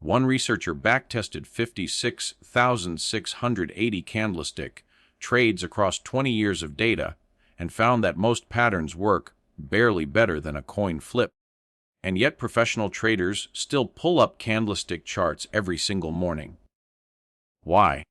One researcher backtested 56,680 candlestick trades across 20 years of data and found that most patterns work barely better than a coin flip. And yet professional traders still pull up candlestick charts every single morning. Why?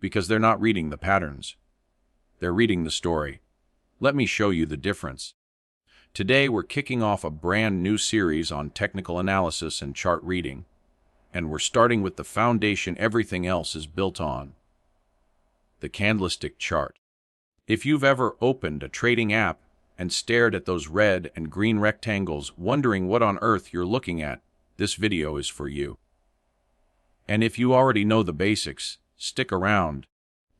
Because they're not reading the patterns. They're reading the story. Let me show you the difference. Today we're kicking off a brand new series on technical analysis and chart reading, and we're starting with the foundation everything else is built on: the candlestick chart. If you've ever opened a trading app and stared at those red and green rectangles wondering what on earth you're looking at, this video is for you. And if you already know the basics, stick around,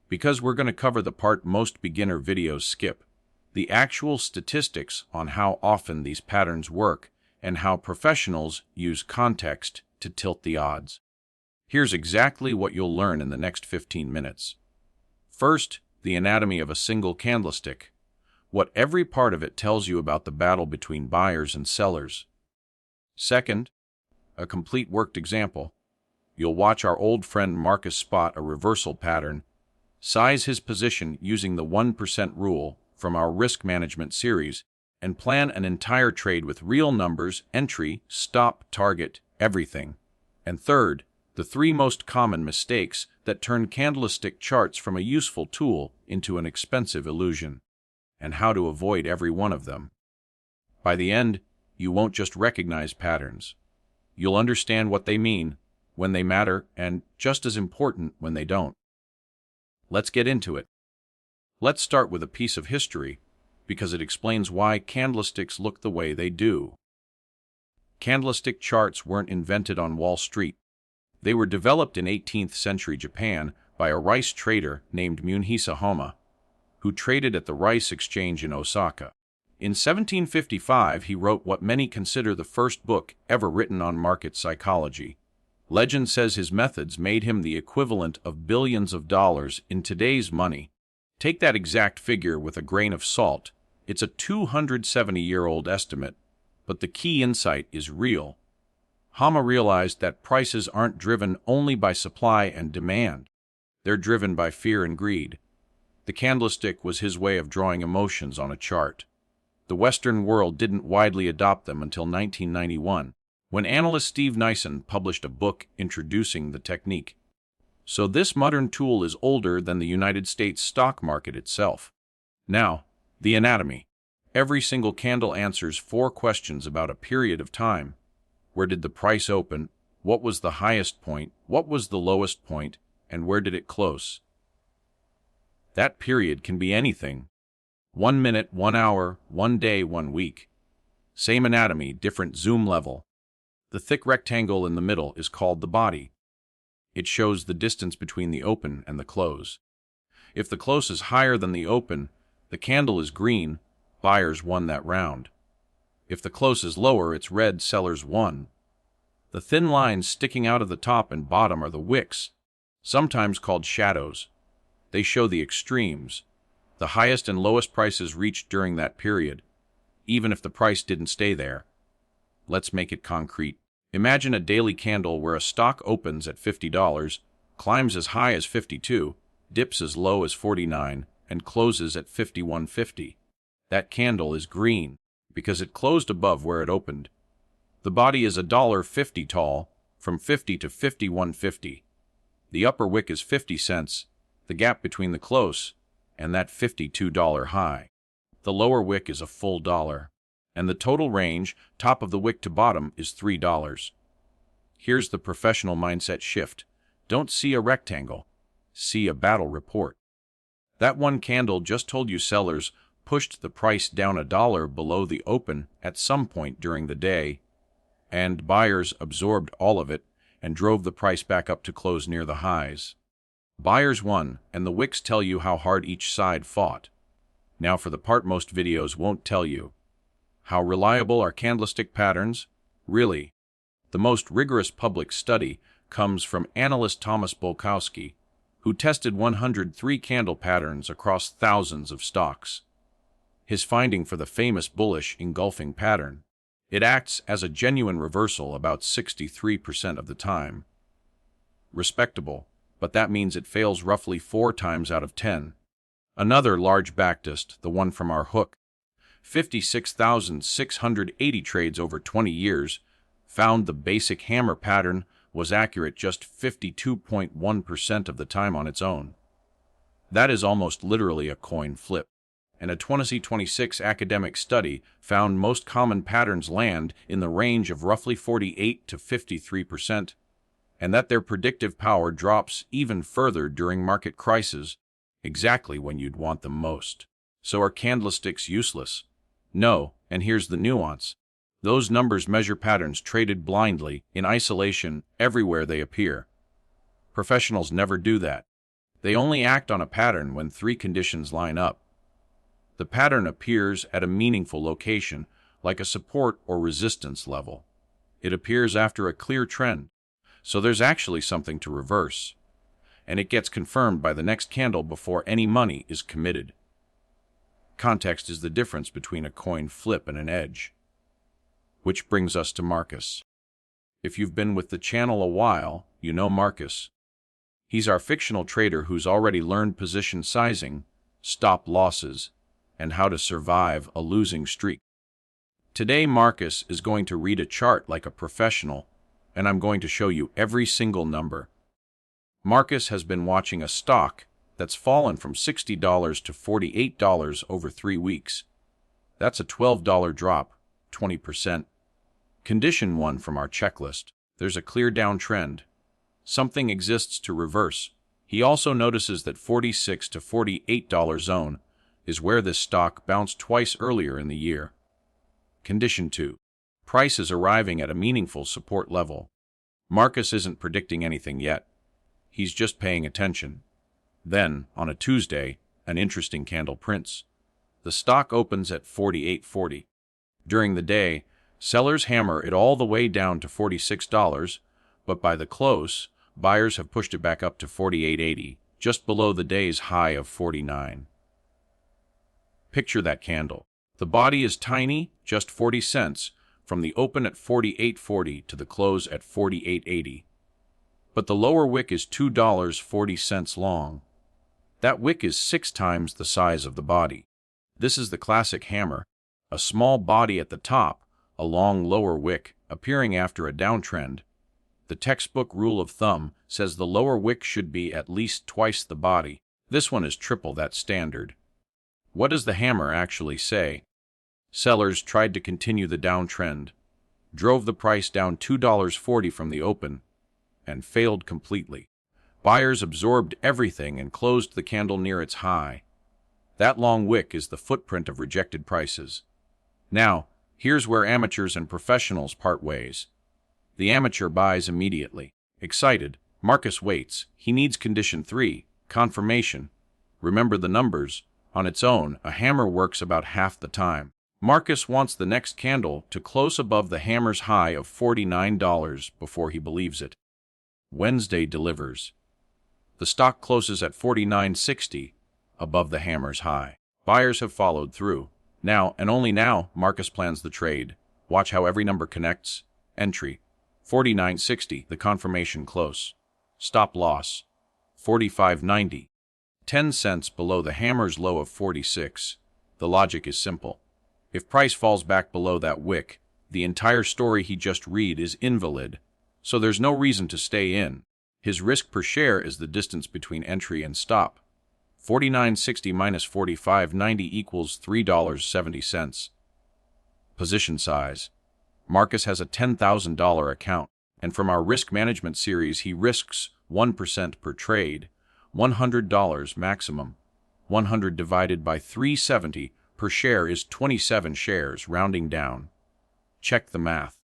because we're going to cover the part most beginner videos skip: the actual statistics on how often these patterns work and how professionals use context to tilt the odds. Here's exactly what you'll learn in the next 15 minutes. First, the anatomy of a single candlestick, what every part of it tells you about the battle between buyers and sellers. Second, a complete worked example. You'll watch our old friend Marcus spot a reversal pattern, size his position using the 1% rule from our risk management series, and plan an entire trade with real numbers, entry, stop, target, everything. And third, the 3 most common mistakes that turn candlestick charts from a useful tool into an expensive illusion, and how to avoid every one of them. By the end, you won't just recognize patterns. You'll understand what they mean, when they matter, and, just as important, when they don't. Let's get into it. Let's start with a piece of history, because it explains why candlesticks look the way they do. Candlestick charts weren't invented on Wall Street. They were developed in 18th century Japan by a rice trader named Munehisa Homa, who traded at the rice exchange in Osaka. In 1755, he wrote what many consider the first book ever written on market psychology. Legend says his methods made him the equivalent of billions of dollars in today's money. Take that exact figure with a grain of salt. It's a 270-year-old estimate, but the key insight is real. Hama realized that prices aren't driven only by supply and demand. They're driven by fear and greed. The candlestick was his way of drawing emotions on a chart. The Western world didn't widely adopt them until 1991, when analyst Steve Nyson published a book introducing the technique. So this modern tool is older than the United States stock market itself. Now, the anatomy. Every single candle answers 4 questions about a period of time. Where did the price open? What was the highest point? What was the lowest point? And where did it close? That period can be anything. 1 minute, 1 hour, 1 day, 1 week. Same anatomy, different zoom level. The thick rectangle in the middle is called the body. It shows the distance between the open and the close. If the close is higher than the open, the candle is green, buyers won that round. If the close is lower, it's red, sellers won. The thin lines sticking out of the top and bottom are the wicks, sometimes called shadows. They show the extremes, the highest and lowest prices reached during that period, even if the price didn't stay there. Let's make it concrete. Imagine a daily candle where a stock opens at $50, climbs as high as $52, dips as low as $49, and closes at $51.50. That candle is green because it closed above where it opened. The body is $1.50 tall, from 50 to 51.50. The upper wick is 50 cents, the gap between the close and that $52 high. The lower wick is a full dollar, and the total range, top of the wick to bottom, is $3. Here's the professional mindset shift. Don't see a rectangle. See a battle report. That one candle just told you sellers pushed the price down $1 below the open at some point during the day, and buyers absorbed all of it and drove the price back up to close near the highs. Buyers won, and the wicks tell you how hard each side fought. Now for the part most videos won't tell you. How reliable are candlestick patterns? Really? The most rigorous public study comes from analyst Thomas Bolkowski, who tested 103 candle patterns across thousands of stocks. His finding for the famous bullish engulfing pattern: It acts as a genuine reversal about 63% of the time. Respectable, but that means it fails roughly 4 times out of 10. Another large backtest, the one from our hook, 56,680 trades over 20 years, found the basic hammer pattern was accurate just 52.1% of the time on its own. That is almost literally a coin flip. And a 2026 academic study found most common patterns land in the range of roughly 48 to 53%, and that their predictive power drops even further during market crises, exactly when you'd want them most. So are candlesticks useless? No, and here's the nuance. Those numbers measure patterns traded blindly, in isolation, everywhere they appear. Professionals never do that. They only act on a pattern when 3 conditions line up. The pattern appears at a meaningful location, like a support or resistance level. It appears after a clear trend, so there's actually something to reverse. And it gets confirmed by the next candle before any money is committed. Context is the difference between a coin flip and an edge. Which brings us to Marcus. If you've been with the channel a while, you know Marcus. He's our fictional trader who's already learned position sizing, stop losses, and how to survive a losing streak. Today, Marcus is going to read a chart like a professional, and I'm going to show you every single number. Marcus has been watching a stock that's fallen from $60 to $48 over 3 weeks. That's a $12 drop, 20%. Condition 1 from our checklist. There's a clear downtrend. Something exists to reverse. He also notices that $46 to $48 zone is where this stock bounced twice earlier in the year. Condition 2. Price is arriving at a meaningful support level. Marcus isn't predicting anything yet. He's just paying attention. Then, on a Tuesday, an interesting candle prints. The stock opens at $48.40. During the day, sellers hammer it all the way down to $46, but by the close, buyers have pushed it back up to $48.80, just below the day's high of $49. Picture that candle. The body is tiny, just 40 cents, from the open at $48.40 to the close at $48.80. But the lower wick is $2.40 long. That wick is 6 times the size of the body. This is the classic hammer, a small body at the top, a long lower wick, appearing after a downtrend. The textbook rule of thumb says the lower wick should be at least twice the body. This one is triple that standard. What does the hammer actually say? Sellers tried to continue the downtrend, drove the price down $2.40 from the open, and failed completely. Buyers absorbed everything and closed the candle near its high. That long wick is the footprint of rejected prices. Now, here's where amateurs and professionals part ways. The amateur buys immediately. Excited, Marcus waits. He needs condition 3, confirmation. Remember the numbers. On its own, a hammer works about half the time. Marcus wants the next candle to close above the hammer's high of $49 before he believes it. Wednesday delivers. The stock closes at $49.60, above the hammer's high. Buyers have followed through. Now, and only now, Marcus plans the trade. Watch how every number connects. Entry, $49.60, the confirmation close. Stop loss, $45.90. 10 cents below the hammer's low of 46. The logic is simple. If price falls back below that wick, the entire story he just read is invalid, so there's no reason to stay in. His risk per share is the distance between entry and stop. $49.60 minus $45.90 equals $3.70. Position size. Marcus has a $10,000 account, and from our risk management series he risks 1% per trade, $100 maximum. 100 divided by 370 per share is 27 shares, rounding down. Check the math.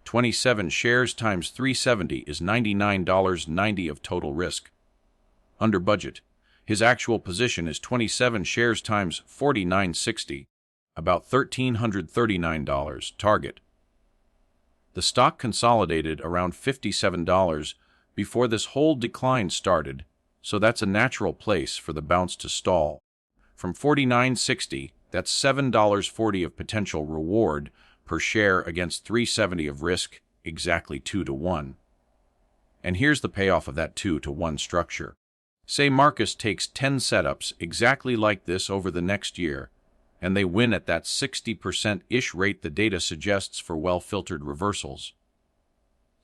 27 shares times 370 is $99.90 of total risk. Under budget. His actual position is 27 shares times $49.60, about $1,339 target. The stock consolidated around $57 before this whole decline started, so that's a natural place for the bounce to stall. From $49.60, that's $7.40 of potential reward, per share against 370 of risk, exactly 2 to 1. And here's the payoff of that 2 to 1 structure. Say Marcus takes 10 setups exactly like this over the next year, and they win at that 60%-ish rate the data suggests for well-filtered reversals.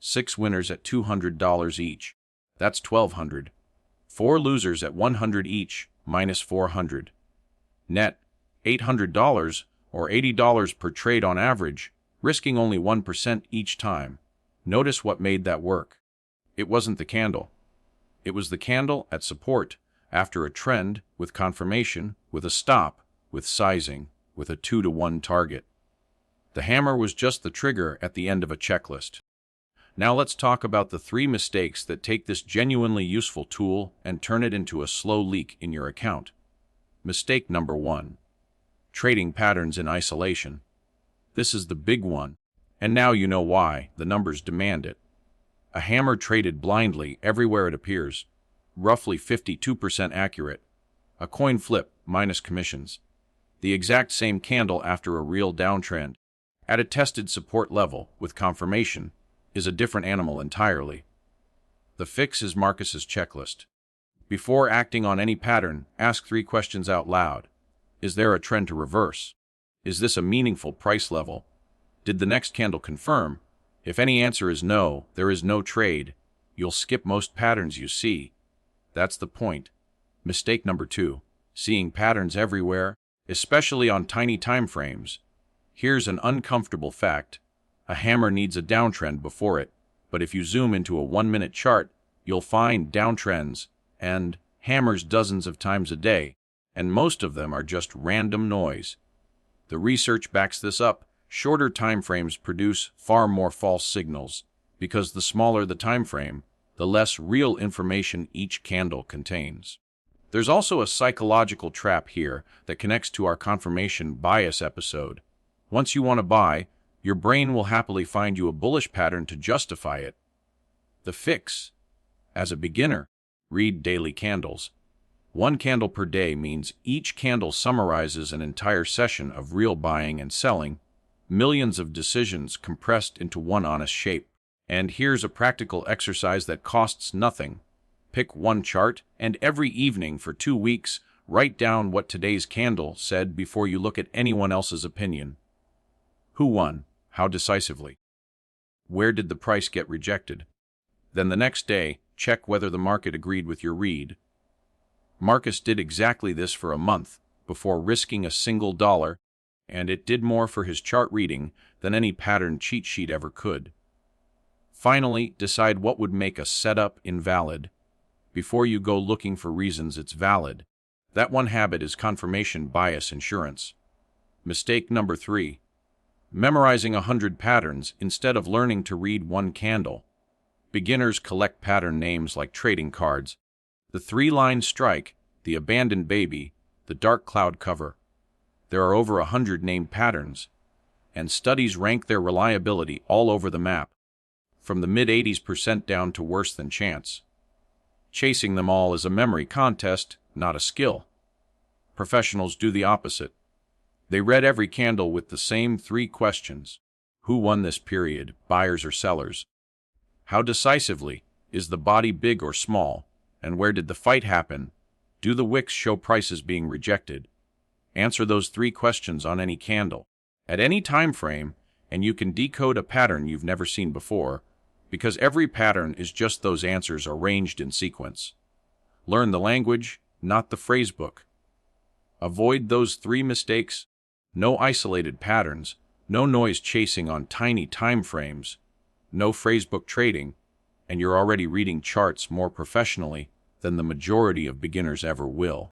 6 winners at $200 each. That's $1,200. 4 losers at $100 each, minus $400. Net, $800 or $80 per trade on average, risking only 1% each time. Notice what made that work. It wasn't the candle. It was the candle at support, after a trend, with confirmation, with a stop, with sizing, with a 2 to 1 target. The hammer was just the trigger at the end of a checklist. Now let's talk about the 3 mistakes that take this genuinely useful tool and turn it into a slow leak in your account. Mistake number 1. Trading patterns in isolation. This is the big one, and now you know why. The numbers demand it. A hammer traded blindly everywhere it appears, roughly 52% accurate. A coin flip, minus commissions. The exact same candle after a real downtrend, at a tested support level with confirmation, is a different animal entirely. The fix is Marcus's checklist. Before acting on any pattern, ask 3 questions out loud. Is there a trend to reverse? Is this a meaningful price level? Did the next candle confirm? If any answer is no, there is no trade. You'll skip most patterns you see. That's the point. Mistake number 2. Seeing patterns everywhere, especially on tiny time frames. Here's an uncomfortable fact. A hammer needs a downtrend before it, but if you zoom into a 1-minute chart, you'll find downtrends and hammers dozens of times a day, and most of them are just random noise. The research backs this up. Shorter time frames produce far more false signals, because the smaller the time frame, the less real information each candle contains. There's also a psychological trap here that connects to our confirmation bias episode. Once you want to buy, your brain will happily find you a bullish pattern to justify it. The fix. As a beginner, read daily candles. 1 candle per day means each candle summarizes an entire session of real buying and selling, millions of decisions compressed into one honest shape. And here's a practical exercise that costs nothing. Pick 1 chart, and every evening for 2 weeks, write down what today's candle said before you look at anyone else's opinion. Who won? How decisively? Where did the price get rejected? Then the next day, check whether the market agreed with your read. Marcus did exactly this for a month before risking a single dollar, and it did more for his chart reading than any pattern cheat sheet ever could. Finally, decide what would make a setup invalid before you go looking for reasons it's valid. That one habit is confirmation bias insurance. Mistake number 3. Memorizing 100 patterns instead of learning to read 1 candle. Beginners collect pattern names like trading cards. The 3-line strike, the abandoned baby, the dark cloud cover. There are over 100 named patterns, and studies rank their reliability all over the map, from the mid-80s% down to worse than chance. Chasing them all is a memory contest, not a skill. Professionals do the opposite. They read every candle with the same 3 questions. Who won this period, buyers or sellers? How decisively? Is the body big or small? And where did the fight happen? Do the wicks show prices being rejected? Answer those 3 questions on any candle, at any time frame, and you can decode a pattern you've never seen before, because every pattern is just those answers arranged in sequence. Learn the language, not the phrasebook. Avoid those 3 mistakes. No isolated patterns, no noise chasing on tiny time frames, no phrasebook trading, and you're already reading charts more professionally than the majority of beginners ever will.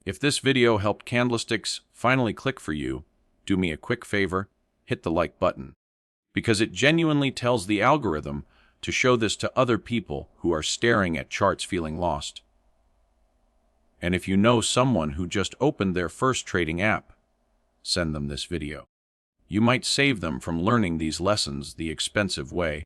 If this video helped candlesticks finally click for you, do me a quick favor, hit the like button, because it genuinely tells the algorithm to show this to other people who are staring at charts feeling lost. And if you know someone who just opened their first trading app, send them this video. You might save them from learning these lessons the expensive way.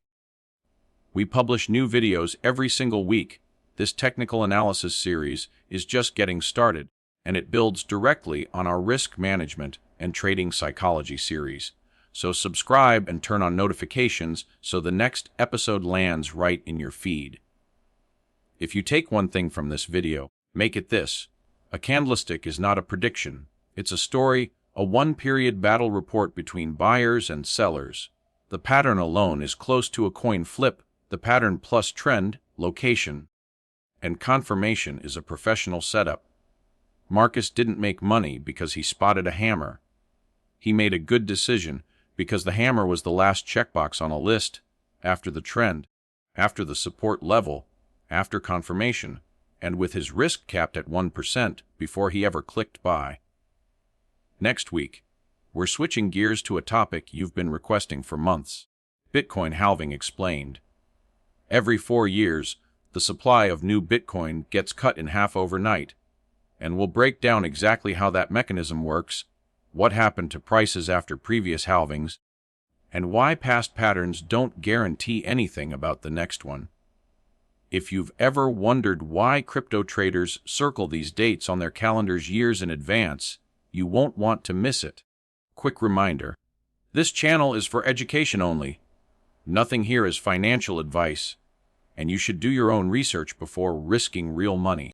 We publish new videos every single week. This technical analysis series is just getting started, and it builds directly on our risk management and trading psychology series. So subscribe and turn on notifications so the next episode lands right in your feed. If you take one thing from this video, make it this. A candlestick is not a prediction. It's a story, a one-period battle report between buyers and sellers. The pattern alone is close to a coin flip. The pattern plus trend, location, and confirmation is a professional setup. Marcus didn't make money because he spotted a hammer. He made a good decision because the hammer was the last checkbox on a list, after the trend, after the support level, after confirmation, and with his risk capped at 1% before he ever clicked buy. Next week, we're switching gears to a topic you've been requesting for months. Bitcoin halving explained. Every 4 years, the supply of new Bitcoin gets cut in half overnight, and we'll break down exactly how that mechanism works, what happened to prices after previous halvings, and why past patterns don't guarantee anything about the next one. If you've ever wondered why crypto traders circle these dates on their calendars years in advance, you won't want to miss it. Quick reminder, this channel is for education only. Nothing here is financial advice, and you should do your own research before risking real money.